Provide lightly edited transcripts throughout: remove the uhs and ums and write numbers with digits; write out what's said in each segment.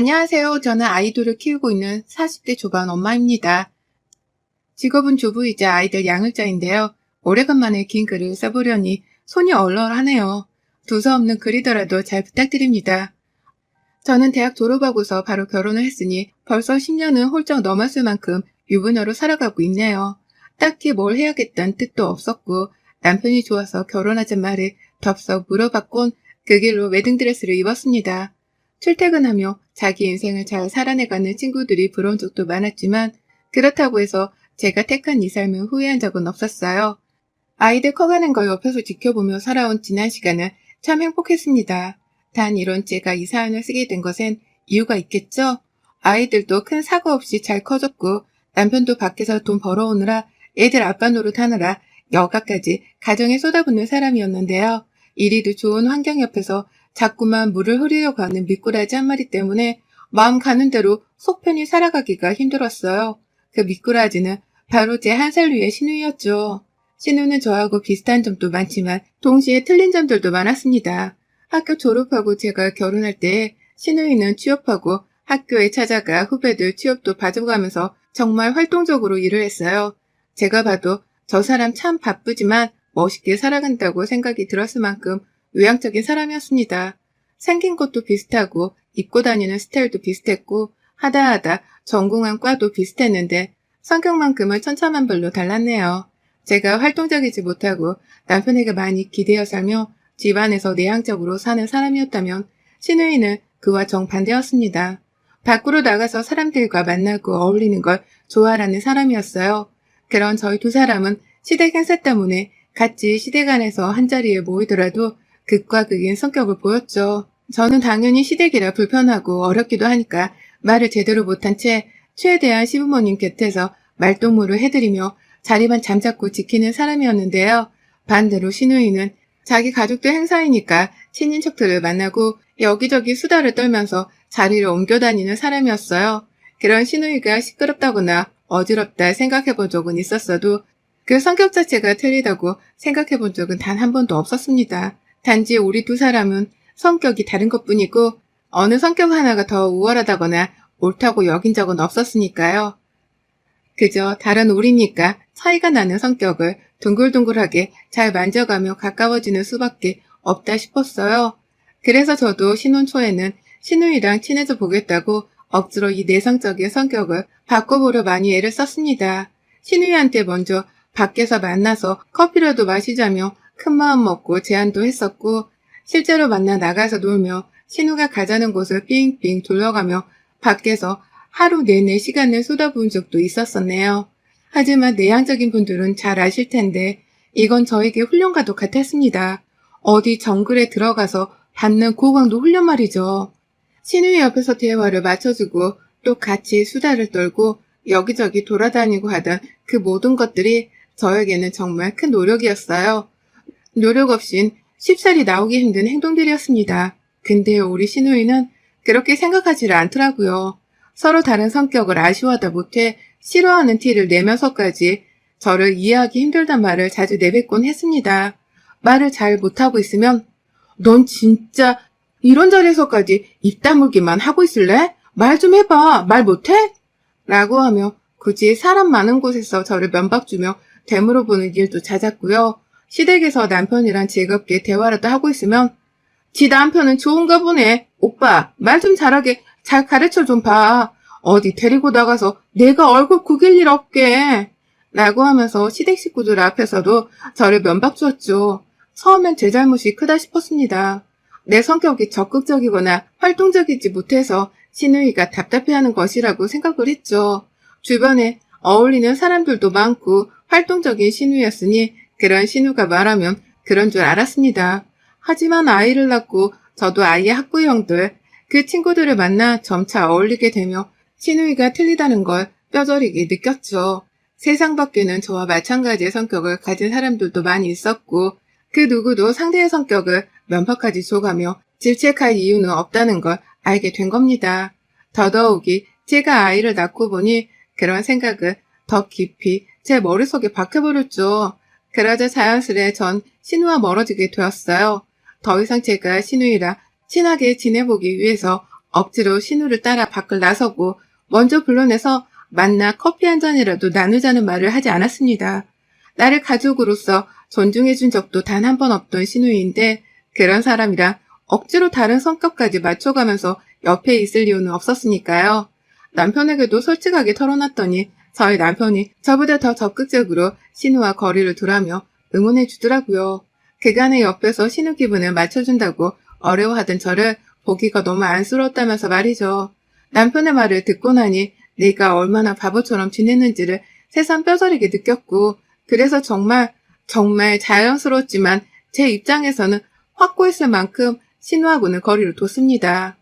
안녕하세요. 저는 아이돌을 키우고 있는 40대 초반 엄마입니다. 직업은 주부이자 아이들 양육자인데요. 오래간만에 긴 글을 써보려니 손이 얼얼하네요. 두서없는 글이더라도 잘 부탁드립니다. 저는 대학 졸업하고서 바로 결혼을 했으니 벌써 10년은 훌쩍 넘었을 만큼 유부녀로 살아가고 있네요. 딱히 뭘 해야겠다는 뜻도 없었고 남편이 좋아서 결혼하자는 말을 덥석 물어봤곤 그 길로 웨딩드레스를 입었습니다. 출퇴근하며 자기 인생을 잘 살아내가는 친구들이 부러운 적도 많았지만 그렇다고 해서 제가 택한 이 삶을 후회한 적은 없었어요. 아이들 커가는 걸 옆에서 지켜보며 살아온 지난 시간은 참 행복했습니다. 단 이런 제가 이 사연을 쓰게 된 것엔 이유가 있겠죠? 아이들도 큰 사고 없이 잘 커졌고 남편도 밖에서 돈 벌어오느라 애들 아빠 노릇하느라 여가까지 가정에 쏟아붓는 사람이었는데요. 이리도 좋은 환경 옆에서 자꾸만 물을 흐리려고 하는 미꾸라지 한 마리 때문에 마음 가는 대로 속 편히 살아가기가 힘들었어요. 그 미꾸라지는 바로 제 한 살 위의 신우이였죠. 신우는 저하고 비슷한 점도 많지만 동시에 틀린 점들도 많았습니다. 학교 졸업하고 제가 결혼할 때 신우이는 취업하고 학교에 찾아가 후배들 취업도 봐줘가면서 정말 활동적으로 일을 했어요. 제가 봐도 저 사람 참 바쁘지만 멋있게 살아간다고 생각이 들었을 만큼 외향적인 사람이었습니다. 생긴 것도 비슷하고 입고 다니는 스타일도 비슷했고 하다 전공한 과도 비슷했는데 성격만큼은 천차만별로 달랐네요. 제가 활동적이지 못하고 남편에게 많이 기대어 살며 집안에서 내향적으로 사는 사람이었다면 신우이는 그와 정반대였습니다. 밖으로 나가서 사람들과 만나고 어울리는 걸 좋아하는 사람이었어요. 그런 저희 두 사람은 시댁 행사 때문에 같이 시댁 안에서 한자리에 모이더라도 극과 극인 성격을 보였죠. 저는 당연히 시댁이라 불편하고 어렵기도 하니까 말을 제대로 못한 채 최대한 시부모님 곁에서 말동무를 해드리며 자리만 잠자코 지키는 사람이었는데요. 반대로 신우이는 자기 가족들 행사이니까 친인척들을 만나고 여기저기 수다를 떨면서 자리를 옮겨 다니는 사람이었어요. 그런 신우이가 시끄럽다거나 어지럽다 생각해 본 적은 있었어도 그 성격 자체가 틀리다고 생각해 본 적은 단 한 번도 없었습니다. 단지 우리 두 사람은 성격이 다른 것뿐이고 어느 성격 하나가 더 우월하다거나 옳다고 여긴 적은 없었으니까요. 그저 다른 우리니까 차이가 나는 성격을 둥글둥글하게 잘 만져가며 가까워지는 수밖에 없다 싶었어요. 그래서 저도 신혼 초에는 신우이랑 친해져 보겠다고 억지로 이 내성적인 성격을 바꿔보려 많이 애를 썼습니다. 신우이한테 먼저 밖에서 만나서 커피라도 마시자며 큰마음 먹고 제안도 했었고 실제로 만나 나가서 놀며 신우가 가자는 곳을 삥삥 둘러가며 밖에서 하루 내내 시간을 쏟아부은 적도 있었었네요. 하지만 내향적인 분들은 잘 아실 텐데 이건 저에게 훈련과도 같았습니다. 어디 정글에 들어가서 받는 고강도 훈련 말이죠. 신우이 옆에서 대화를 맞춰주고 또 같이 수다를 떨고 여기저기 돌아다니고 하던 그 모든 것들이 저에게는 정말 큰 노력이었어요. 노력 없인 쉽사리 나오기 힘든 행동들이었습니다. 근데 우리 신우이는 그렇게 생각하지를 않더라고요. 서로 다른 성격을 아쉬워하다 못해 싫어하는 티를 내면서까지 저를 이해하기 힘들단 말을 자주 내뱉곤 했습니다. 말을 잘 못하고 있으면 넌 진짜 이런 자리에서까지 입 다물기만 하고 있을래? 말 좀 해봐. 말 못해? 라고 하며 굳이 사람 많은 곳에서 저를 면박주며 되물어 보는 일도 잦았고요. 시댁에서 남편이랑 즐겁게 대화라도 하고 있으면 지 남편은 좋은가 보네. 오빠 말 좀 잘하게 잘 가르쳐 좀 봐. 어디 데리고 나가서 내가 얼굴 구길 일 없게. 라고 하면서 시댁 식구들 앞에서도 저를 면박 주었죠. 처음엔 제 잘못이 크다 싶었습니다. 내 성격이 적극적이거나 활동적이지 못해서 신우이가 답답해하는 것이라고 생각을 했죠. 주변에 어울리는 사람들도 많고 활동적인 신우였으니 그런 신우가 말하면 그런 줄 알았습니다. 하지만 아이를 낳고 저도 아이의 학부형들, 그 친구들을 만나 점차 어울리게 되며 신우이가 틀리다는 걸 뼈저리게 느꼈죠. 세상 밖에는 저와 마찬가지의 성격을 가진 사람들도 많이 있었고 그 누구도 상대의 성격을 면박하지 줘가며 질책할 이유는 없다는 걸 알게 된 겁니다. 더더욱이 제가 아이를 낳고 보니 그런 생각을 더 깊이 제 머릿속에 박혀버렸죠. 그러자 자연스레 전 신우와 멀어지게 되었어요. 더 이상 제가 신우이랑 친하게 지내보기 위해서 억지로 신우를 따라 밖을 나서고 먼저 불러내서 만나 커피 한 잔이라도 나누자는 말을 하지 않았습니다. 나를 가족으로서 존중해준 적도 단 한 번 없던 신우이인데 그런 사람이라 억지로 다른 성격까지 맞춰가면서 옆에 있을 이유는 없었으니까요. 남편에게도 솔직하게 털어놨더니 저희 남편이 저보다 더 적극적으로 신우와 거리를 두라며 응원해 주더라고요. 그간의 옆에서 신우 기분을 맞춰준다고 어려워하던 저를 보기가 너무 안쓰러웠다면서 말이죠. 남편의 말을 듣고 나니 내가 얼마나 바보처럼 지냈는지를 새삼 뼈저리게 느꼈고 그래서 정말 자연스러웠지만 제 입장에서는 확고했을 만큼 신우하고는 거리를 뒀습니다.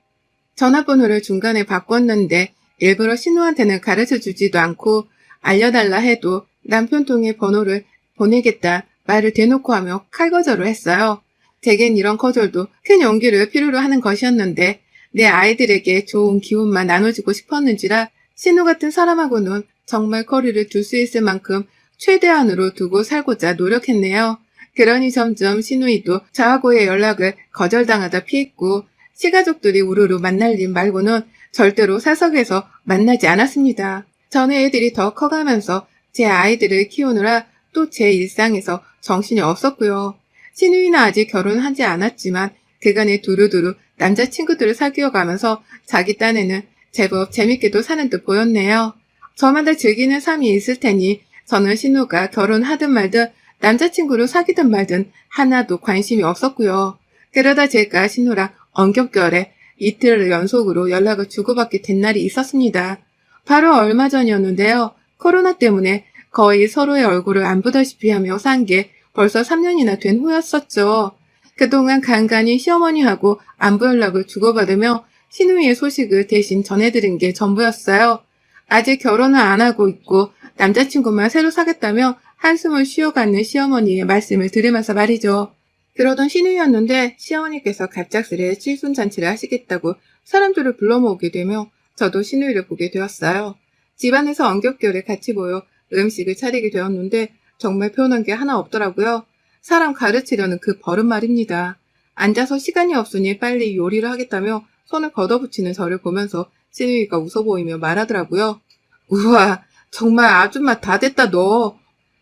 전화번호를 중간에 바꿨는데 일부러 신우한테는 가르쳐주지도 않고 알려달라 해도 남편 통해 번호를 보내겠다 말을 대놓고 하며 칼거절을 했어요. 제겐 이런 거절도 큰 용기를 필요로 하는 것이었는데 내 아이들에게 좋은 기운만 나눠주고 싶었는지라 신우 같은 사람하고는 정말 거리를 둘 수 있을 만큼 최대한으로 두고 살고자 노력했네요. 그러니 점점 신우이도 저하고의 연락을 거절당하다 피했고 시가족들이 우르르 만날 일 말고는 절대로 사석에서 만나지 않았습니다. 전에 애들이 더 커가면서 제 아이들을 키우느라 또 제 일상에서 정신이 없었고요. 신우이는 아직 결혼하지 않았지만 그간에 두루두루 남자친구들을 사귀어가면서 자기 딴에는 제법 재밌게도 사는 듯 보였네요. 저마다 즐기는 삶이 있을 테니 저는 신우가 결혼하든 말든 남자친구를 사귀든 말든 하나도 관심이 없었고요. 그러다 제가 신우랑 언격결에 이틀 연속으로 연락을 주고받게 된 날이 있었습니다. 바로 얼마 전이었는데요. 코로나 때문에 거의 서로의 얼굴을 안 보다시피 하며 산 게 벌써 3년이나 된 후였었죠. 그동안 간간히 시어머니하고 안부 연락을 주고받으며 신우이의 소식을 대신 전해드린 게 전부였어요. 아직 결혼을 안 하고 있고 남자친구만 새로 사겠다며 한숨을 쉬어가는 시어머니의 말씀을 들으면서 말이죠. 그러던 신우이였는데 시어머니께서 갑작스레 칠순잔치를 하시겠다고 사람들을 불러 모으게 되며 저도 신우이를 보게 되었어요. 집안에서 언격결에 같이 모여 음식을 차리게 되었는데 정말 표현한 게 하나 없더라고요. 사람 가르치려는 그 버릇 말입니다. 앉아서 시간이 없으니 빨리 요리를 하겠다며 손을 걷어붙이는 저를 보면서 신우이가 웃어 보이며 말하더라고요. 우와, 정말 아줌마 다 됐다 너.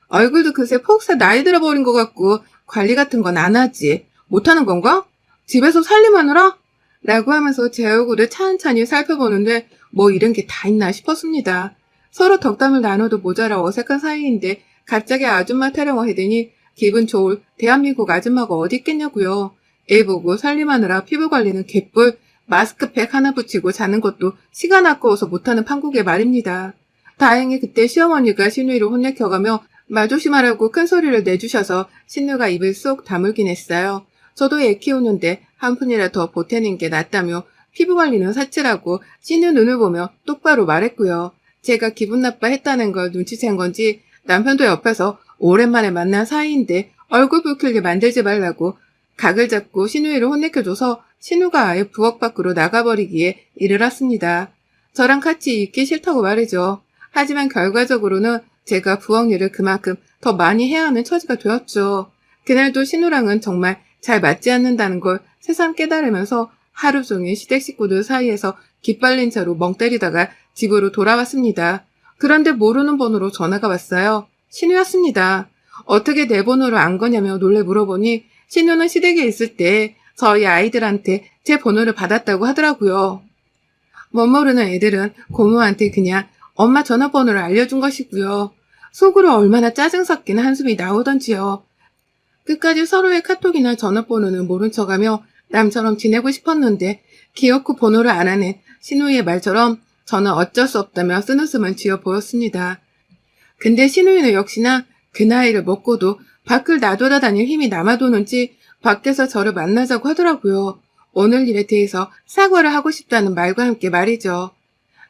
얼굴도 그새 폭삭 나이 들어버린 것 같고 관리 같은 건 안 하지. 못하는 건가? 집에서 살림하느라? 라고 하면서 제 얼굴을 찬찬히 살펴보는데 뭐 이런 게 다 있나 싶었습니다. 서로 덕담을 나눠도 모자라 어색한 사이인데 갑자기 아줌마 타령을 하더니 기분 좋을 대한민국 아줌마가 어디 있겠냐고요. 애 보고 살림하느라 피부 관리는 개뿔, 마스크팩 하나 붙이고 자는 것도 시간 아까워서 못하는 판국의 말입니다. 다행히 그때 시어머니가 신우이를 혼내켜가며 말 조심하라고 큰 소리를 내주셔서 신우가 입을 쏙 다물긴 했어요. 저도 애 키우는데 한 푼이라 더 보태는 게 낫다며 피부 관리는 사치라고 신우 눈을 보며 똑바로 말했고요. 제가 기분 나빠했다는 걸 눈치챈 건지 남편도 옆에서 오랜만에 만난 사이인데 얼굴 붉히게 만들지 말라고 각을 잡고 신우이를 혼내켜줘서 신우가 아예 부엌 밖으로 나가버리기에 이를 했습니다. 저랑 같이 있기 싫다고 말이죠. 하지만 결과적으로는 제가 부엌 일을 그만큼 더 많이 해야 하는 처지가 되었죠. 그날도 신우랑은 정말 잘 맞지 않는다는 걸 새삼 깨달으면서 하루 종일 시댁 식구들 사이에서 기빨린 채로 멍 때리다가 집으로 돌아왔습니다. 그런데 모르는 번호로 전화가 왔어요. 신우였습니다. 어떻게 내 번호를 안 거냐며 놀래 물어보니 신우는 시댁에 있을 때 저희 아이들한테 제 번호를 받았다고 하더라고요. 못 모르는 애들은 고모한테 그냥 엄마 전화번호를 알려준 것이고요. 속으로 얼마나 짜증 섞이는 한숨이 나오던지요. 끝까지 서로의 카톡이나 전화번호는 모른 척하며 남처럼 지내고 싶었는데 기어코 번호를 안 하는 신우이의 말처럼 저는 어쩔 수 없다며 쓴웃음을 지어 보였습니다. 근데 신우이는 역시나 그 나이를 먹고도 밖을 나돌아다닐 힘이 남아도는지 밖에서 저를 만나자고 하더라고요. 오늘 일에 대해서 사과를 하고 싶다는 말과 함께 말이죠.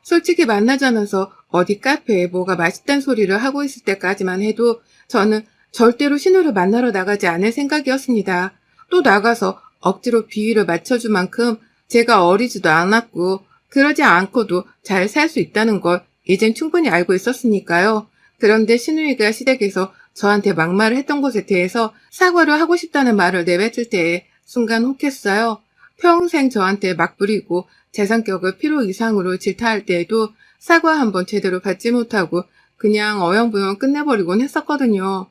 솔직히 만나자면서 어디 카페에 뭐가 맛있다는 소리를 하고 있을 때까지만 해도 저는 절대로 신우를 만나러 나가지 않을 생각이었습니다. 또 나가서 억지로 비위를 맞춰줄 만큼 제가 어리지도 않았고 그러지 않고도 잘 살 수 있다는 걸 이젠 충분히 알고 있었으니까요. 그런데 신우이가 시댁에서 저한테 막말을 했던 것에 대해서 사과를 하고 싶다는 말을 내뱉을 때에 순간 혹했어요. 평생 저한테 막 부리고 제 성격을 필요 이상으로 질타할 때에도 사과 한번 제대로 받지 못하고 그냥 어영부영 끝내버리곤 했었거든요.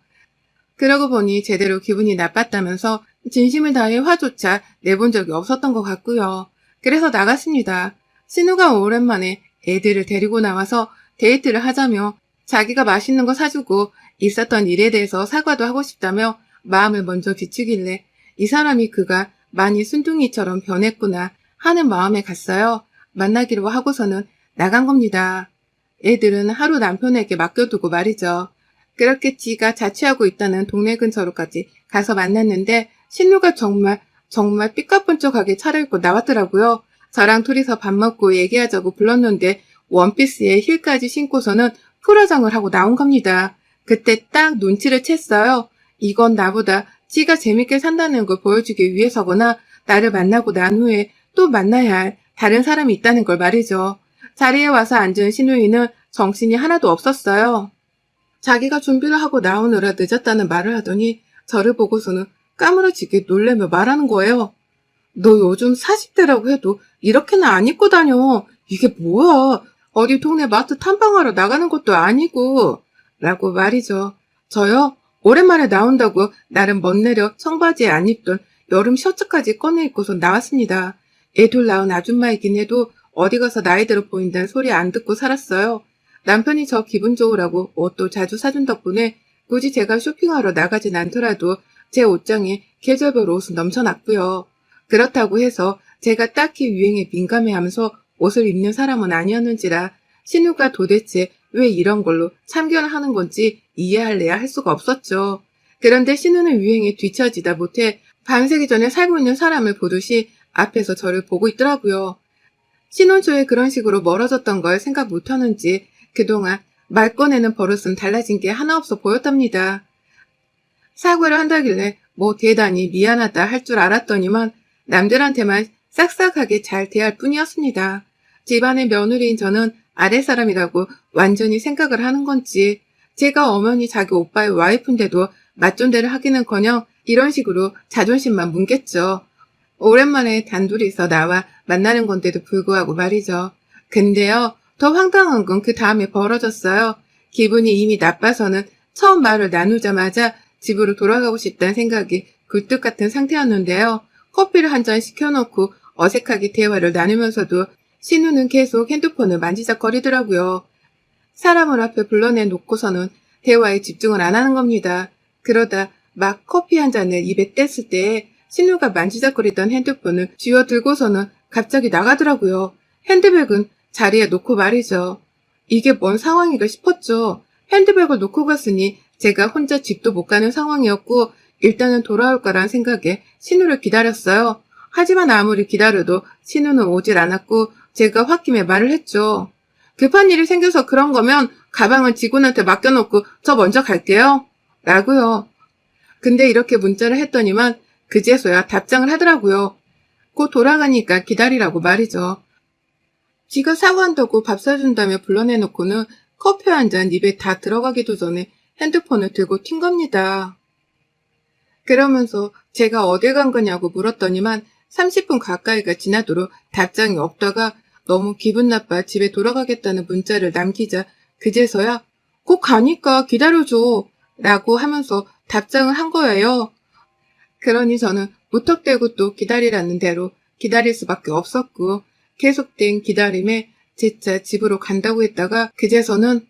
그러고 보니 제대로 기분이 나빴다면서 진심을 다해 화조차 내본 적이 없었던 것 같고요. 그래서 나갔습니다. 신우가 오랜만에 애들을 데리고 나와서 데이트를 하자며 자기가 맛있는 거 사주고 있었던 일에 대해서 사과도 하고 싶다며 마음을 먼저 비추길래 이 사람이 그가 많이 순둥이처럼 변했구나 하는 마음에 갔어요. 만나기로 하고서는 나간 겁니다. 애들은 하루 남편에게 맡겨두고 말이죠. 그렇게 지가 자취하고 있다는 동네 근처로까지 가서 만났는데 신우가 정말 삐까뻔쩍하게 차려입고 나왔더라고요. 저랑 둘이서 밥 먹고 얘기하자고 불렀는데 원피스에 힐까지 신고서는 풀화장을 하고 나온 겁니다. 그때 딱 눈치를 챘어요. 이건 나보다 지가 재밌게 산다는 걸 보여주기 위해서거나 나를 만나고 난 후에 또 만나야 할 다른 사람이 있다는 걸 말이죠. 자리에 와서 앉은 신우이는 정신이 하나도 없었어요. 자기가 준비를 하고 나오느라 늦었다는 말을 하더니 저를 보고서는 까무러지게 놀라며 말하는 거예요. 너 요즘 40대라고 해도 이렇게는 안 입고 다녀. 이게 뭐야? 어디 동네 마트 탐방하러 나가는 것도 아니고. 라고 말이죠. 저요? 오랜만에 나온다고 나름 멋내려 청바지에 안 입던 여름 셔츠까지 꺼내 입고서 나왔습니다. 애 둘 낳은 아줌마이긴 해도 어디 가서 나이대로 보인다는 소리 안 듣고 살았어요. 남편이 저 기분 좋으라고 옷도 자주 사준 덕분에 굳이 제가 쇼핑하러 나가진 않더라도 제 옷장에 계절별 옷은 넘쳐났고요. 그렇다고 해서 제가 딱히 유행에 민감해하면서 옷을 입는 사람은 아니었는지라 신우가 도대체 왜 이런 걸로 참견을 하는 건지 이해할래야 할 수가 없었죠. 그런데 신우는 유행에 뒤처지다 못해 반세기 전에 살고 있는 사람을 보듯이 앞에서 저를 보고 있더라고요. 신혼 초에 그런 식으로 멀어졌던 걸 생각 못하는지 그동안 말 꺼내는 버릇은 달라진 게 하나 없어 보였답니다. 사과를 한다길래 뭐 대단히 미안하다 할 줄 알았더니만 남들한테만 싹싹하게 잘 대할 뿐이었습니다. 집안의 며느리인 저는 아랫사람이라고 완전히 생각을 하는 건지 제가 엄연히 자기 오빠의 와이프인데도 맞존대를 하기는커녕 이런 식으로 자존심만 뭉갰죠. 오랜만에 단둘이서 나와 만나는 건데도 불구하고 말이죠. 근데요, 더 황당한 건 그 다음에 벌어졌어요. 기분이 이미 나빠서는 처음 말을 나누자마자 집으로 돌아가고 싶다는 생각이 굴뚝 같은 상태였는데요. 커피를 한 잔 시켜놓고 어색하게 대화를 나누면서도 신우는 계속 핸드폰을 만지작거리더라고요. 사람을 앞에 불러내 놓고서는 대화에 집중을 안 하는 겁니다. 그러다 막 커피 한 잔을 입에 뗐을 때 신우가 만지작거리던 핸드폰을 쥐어들고서는 갑자기 나가더라고요. 핸드백은 자리에 놓고 말이죠. 이게 뭔 상황인가 싶었죠. 핸드백을 놓고 갔으니 제가 혼자 집도 못 가는 상황이었고 일단은 돌아올 거란 생각에 신우를 기다렸어요. 하지만 아무리 기다려도 신우는 오질 않았고 제가 홧김에 말을 했죠. 급한 일이 생겨서 그런 거면 가방은 직원한테 맡겨놓고 저 먼저 갈게요. 라고요. 근데 이렇게 문자를 했더니만 그제서야 답장을 하더라고요. 곧 돌아가니까 기다리라고 말이죠. 지가 사과한다고 밥 사준다며 불러내놓고는 커피 한 잔 입에 다 들어가기도 전에 핸드폰을 들고 튄 겁니다. 그러면서 제가 어딜 간 거냐고 물었더니만 30분 가까이가 지나도록 답장이 없다가 너무 기분 나빠 집에 돌아가겠다는 문자를 남기자 그제서야 곧 가니까 기다려줘 라고 하면서 답장을 한 거예요. 그러니 저는 무턱대고 또 기다리라는 대로 기다릴 수밖에 없었고 계속된 기다림에 재차 집으로 간다고 했다가 그제서는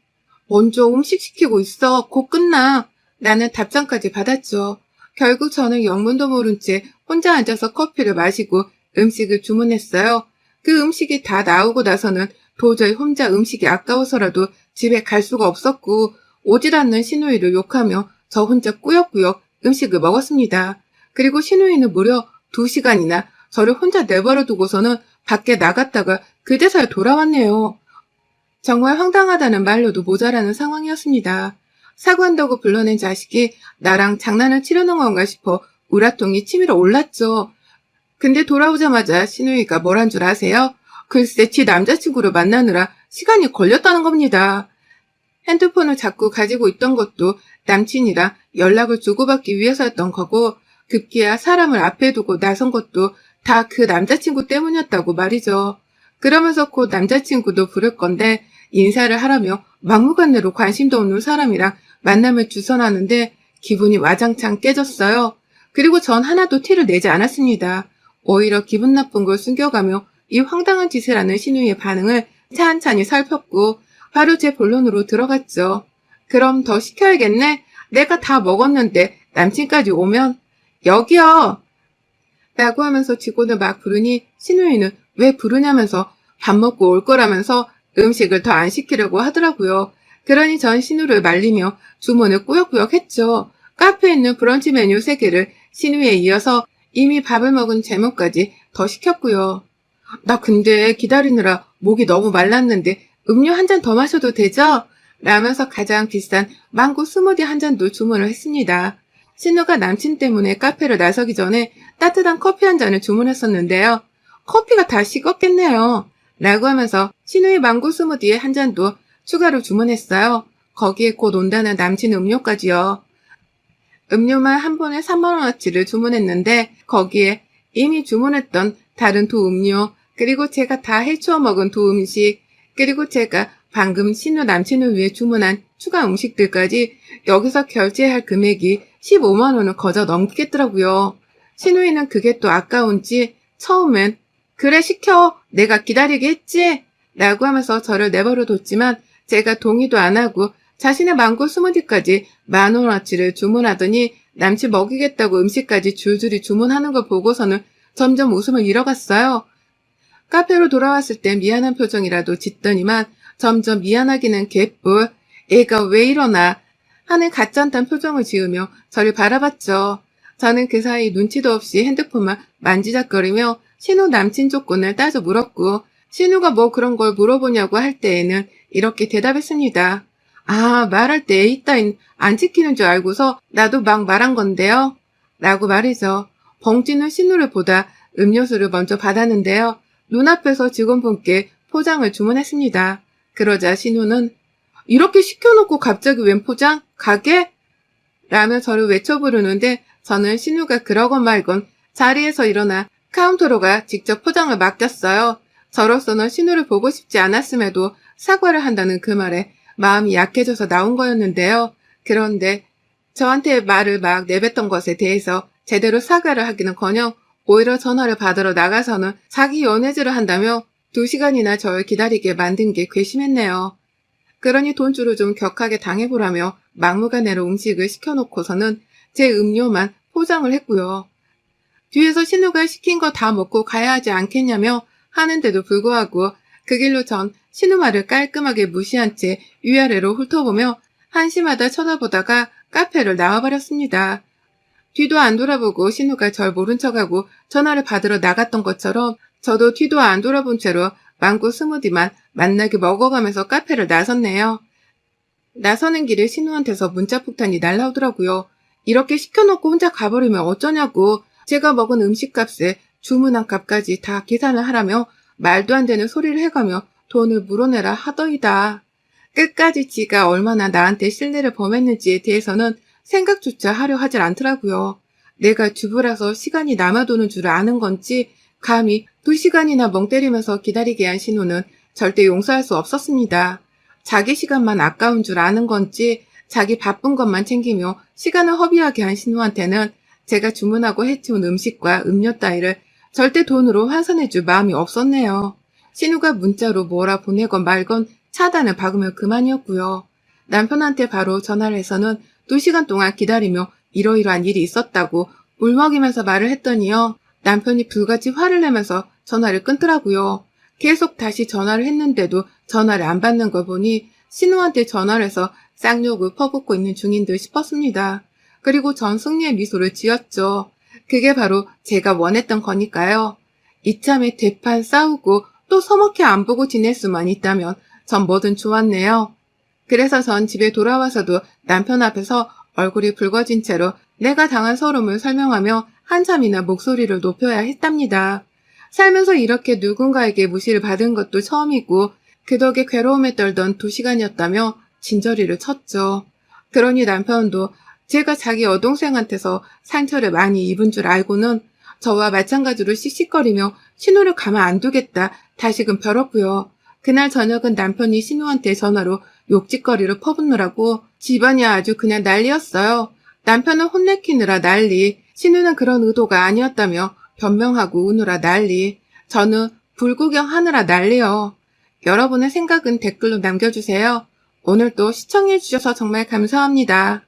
먼저 음식 시키고 있어. 곧 끝나. 라는 답장까지 받았죠. 결국 저는 영문도 모른 채 혼자 앉아서 커피를 마시고 음식을 주문했어요. 그 음식이 다 나오고 나서는 도저히 혼자 음식이 아까워서라도 집에 갈 수가 없었고 오질 않는 신우이를 욕하며 저 혼자 꾸역꾸역 음식을 먹었습니다. 그리고 신우이는 무려 2시간이나 저를 혼자 내버려 두고서는 밖에 나갔다가 그제서야 돌아왔네요. 정말 황당하다는 말로도 모자라는 상황이었습니다. 사과한다고 불러낸 자식이 나랑 장난을 치려는 건가 싶어 우라통이 치밀어 올랐죠. 근데 돌아오자마자 신우이가 뭘 한 줄 아세요? 글쎄 지 남자친구를 만나느라 시간이 걸렸다는 겁니다. 핸드폰을 자꾸 가지고 있던 것도 남친이랑 연락을 주고받기 위해서였던 거고 급기야 사람을 앞에 두고 나선 것도 다 그 남자친구 때문이었다고 말이죠. 그러면서 곧 남자친구도 부를 건데 인사를 하라며 막무가내로 관심도 없는 사람이랑 만남을 주선하는데 기분이 와장창 깨졌어요. 그리고 전 하나도 티를 내지 않았습니다. 오히려 기분 나쁜 걸 숨겨가며 이 황당한 짓을 하는 신우의 반응을 찬찬히 살폈고 바로 제 본론으로 들어갔죠. 그럼 더 시켜야겠네? 내가 다 먹었는데 남친까지 오면 여기요! 라고 하면서 직원을 막 부르니 신우이는 왜 부르냐면서 밥 먹고 올 거라면서 음식을 더 안 시키려고 하더라고요. 그러니 전 신우를 말리며 주문을 꾸역꾸역 했죠. 카페에 있는 브런치 메뉴 3개를 신우에 이어서 이미 밥을 먹은 제목까지 더 시켰고요. 나 근데 기다리느라 목이 너무 말랐는데 음료 한 잔 더 마셔도 되죠? 라면서 가장 비싼 망고 스무디 한 잔도 주문을 했습니다. 신우가 남친 때문에 카페를 나서기 전에 따뜻한 커피 한 잔을 주문했었는데요. 커피가 다 식었겠네요. 라고 하면서 신우의 망고 스무디에 한 잔도 추가로 주문했어요. 거기에 곧 온다는 남친 음료까지요. 음료만 한 번에 3만원어치를 주문했는데 거기에 이미 주문했던 다른 두 음료, 그리고 제가 다 해치워 먹은 두 음식, 그리고 제가 방금 신우 남친을 위해 주문한 추가 음식들까지 여기서 결제할 금액이 15만원을 거저 넘기겠더라고요. 신우이는 그게 또 아까운지 처음엔 그래 시켜 내가 기다리게 했지? 라고 하면서 저를 내버려 뒀지만 제가 동의도 안 하고 자신의 망고 스무디까지 10,000원어치를 주문하더니 남친 먹이겠다고 음식까지 줄줄이 주문하는 걸 보고서는 점점 웃음을 잃어갔어요. 카페로 돌아왔을 땐 미안한 표정이라도 짓더니만 점점 미안하기는 개뿔, 애가 왜 이러나 하는 가짠단 표정을 지으며 저를 바라봤죠. 저는 그 사이 눈치도 없이 핸드폰만 만지작거리며 신우 남친 조건을 따져 물었고 신우가 뭐 그런 걸 물어보냐고 할 때에는 이렇게 대답했습니다. 아, 말할 때 에이 따윈 안 지키는 줄 알고서 나도 막 말한 건데요. 라고 말이죠. 벙찌는 신우를 보다 음료수를 먼저 받았는데요. 눈앞에서 직원분께 포장을 주문했습니다. 그러자 신우는 이렇게 시켜놓고 갑자기 웬 포장? 가게? 라며 저를 외쳐 부르는데 저는 신우가 그러건 말건 자리에서 일어나 카운터로 가 직접 포장을 맡겼어요. 저로서는 신우를 보고 싶지 않았음에도 사과를 한다는 그 말에 마음이 약해져서 나온 거였는데요. 그런데 저한테 말을 막 내뱉던 것에 대해서 제대로 사과를 하기는커녕 오히려 전화를 받으러 나가서는 자기 연애질을 한다며 2시간이나 저를 기다리게 만든 게 괘씸했네요. 그러니 돈주로 좀 격하게 당해보라며 막무가내로 음식을 시켜놓고서는 제 음료만 포장을 했고요. 뒤에서 신우가 시킨 거 다 먹고 가야 하지 않겠냐며 하는데도 불구하고 그 길로 전 신우 말을 깔끔하게 무시한 채 위아래로 훑어보며 한심하다 쳐다보다가 카페를 나와버렸습니다. 뒤도 안 돌아보고 신우가 절 모른 척하고 전화를 받으러 나갔던 것처럼 저도 뒤도 안 돌아본 채로 망고 스무디만 맛나게 먹어가면서 카페를 나섰네요. 나서는 길에 신우한테서 문자 폭탄이 날라오더라고요. 이렇게 시켜놓고 혼자 가버리면 어쩌냐고 제가 먹은 음식값에 주문한 값까지 다 계산을 하라며 말도 안 되는 소리를 해가며 돈을 물어내라 하더이다. 끝까지 지가 얼마나 나한테 신뢰를 범했는지에 대해서는 생각조차 하려 하질 않더라고요. 내가 주부라서 시간이 남아도는 줄 아는 건지 감히 2시간이나 멍 때리면서 기다리게 한 신우는 절대 용서할 수 없었습니다. 자기 시간만 아까운 줄 아는 건지 자기 바쁜 것만 챙기며 시간을 허비하게 한 신우한테는 제가 주문하고 해치운 음식과 음료 따위를 절대 돈으로 환산해줄 마음이 없었네요. 신우가 문자로 뭐라 보내건 말건 차단을 박으면 그만이었고요. 남편한테 바로 전화를 해서는 2시간 동안 기다리며 이러이러한 일이 있었다고 울먹이면서 말을 했더니요. 남편이 불같이 화를 내면서 전화를 끊더라고요. 계속 다시 전화를 했는데도 전화를 안 받는 걸 보니 신우한테 전화를 해서 쌍욕을 퍼붓고 있는 중인 듯 싶었습니다. 그리고 전 승리의 미소를 지었죠. 그게 바로 제가 원했던 거니까요. 이참에 대판 싸우고 또 서먹해 안 보고 지낼 수만 있다면 전 뭐든 좋았네요. 그래서 전 집에 돌아와서도 남편 앞에서 얼굴이 붉어진 채로 내가 당한 서름을 설명하며 한참이나 목소리를 높여야 했답니다. 살면서 이렇게 누군가에게 무시를 받은 것도 처음이고 그 덕에 괴로움에 떨던 2시간이었다며 진저리를 쳤죠. 그러니 남편도 제가 자기 여동생한테서 상처를 많이 입은 줄 알고는 저와 마찬가지로 씩씩거리며 신우를 가만 안 두겠다 다시금 벼렀고요. 그날 저녁은 남편이 신우한테 전화로 욕짓거리를 퍼붓느라고 집안이 아주 그냥 난리였어요. 남편은 혼내키느라 난리, 신우는 그런 의도가 아니었다며 변명하고 우느라 난리, 저는 불구경하느라 난리요. 여러분의 생각은 댓글로 남겨주세요. 오늘도 시청해주셔서 정말 감사합니다.